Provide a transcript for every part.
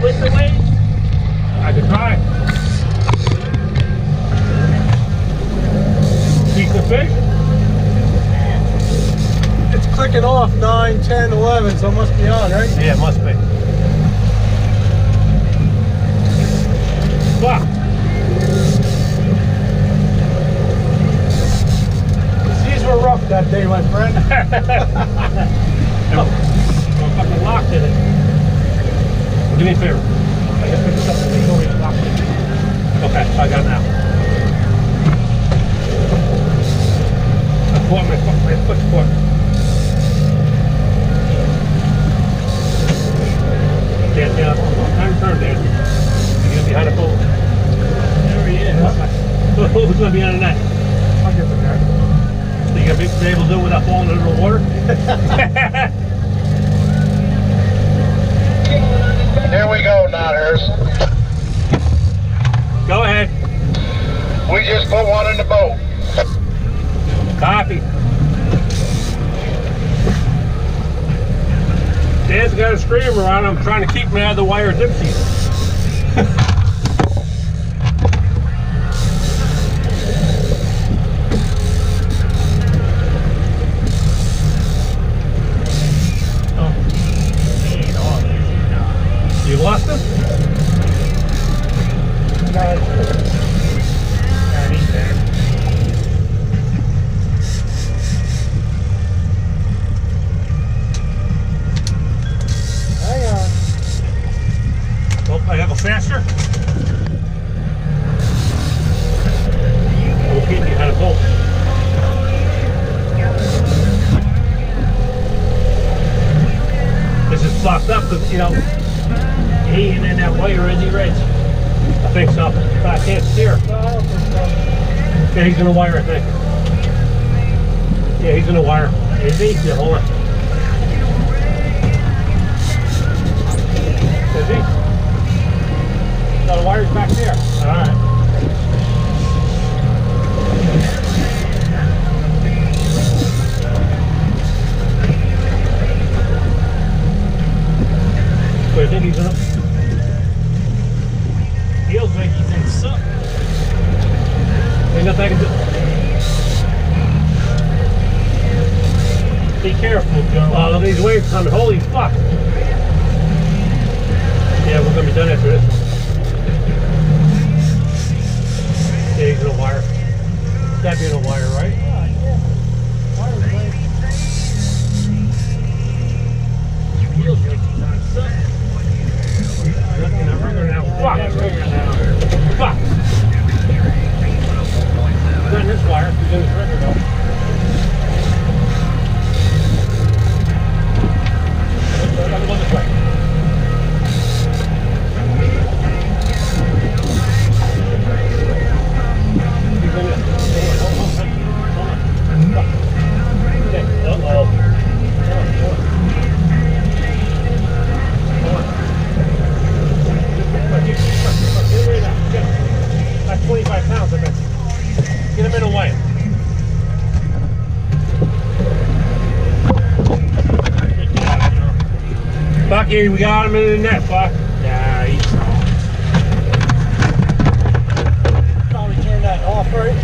with the weight? I could try. Decent fish? It's clicking off 9, 10, 11, so it must be on, right? Yeah, it must be. Fuck. These were rough that day, my friend. Oh, fucking locked in it. Do me a favor. I just picked this up and make sure it's locked in. Okay, I got it now. I caught my foot caught. Dan, time to turn, Dan. You get behind the pole. There he is. Who's going to be on the net? I'll get the net. So you going to be able to do it without falling into the water? Here we go, Knotters. Go ahead. We just put one in the boat. Copy. Dan's got a screamer on him, trying to keep him out of the wire dipsy. You lost him? No, he's there. hang on. Oh, I gotta go faster. We'll keep you how to pull. This is fucked up because, you know, he ain't in that wire, is he, Rich? I think so, but I can't steer. Yeah, he's in the wire, I think. Yeah, he's in the wire. Is he? Yeah, hold on. Is he? No, the wire's back there. Alright. So I think he's in a... Feels like he's in something. Ain't nothing I can do. Be careful, Joe. Oh, look at these waves coming. Holy fuck. Yeah, we're gonna be done after this one. Yeah, he's in a wire. That'd be in a wire, right? Yeah. Wire length. Feels like he's on something. Looking at ringer now. Fuck! Fuck! He's on this wire. He's in his ringer though. I'm going this way. He's in it. Hold on. Okay. Uh-oh. That's 25 pounds, I bet. Get him in a wire. Bucky, we got him in the net, Buck. Yeah, he's Probably turn that off, right?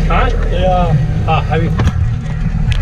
Huh? Yeah. Have you?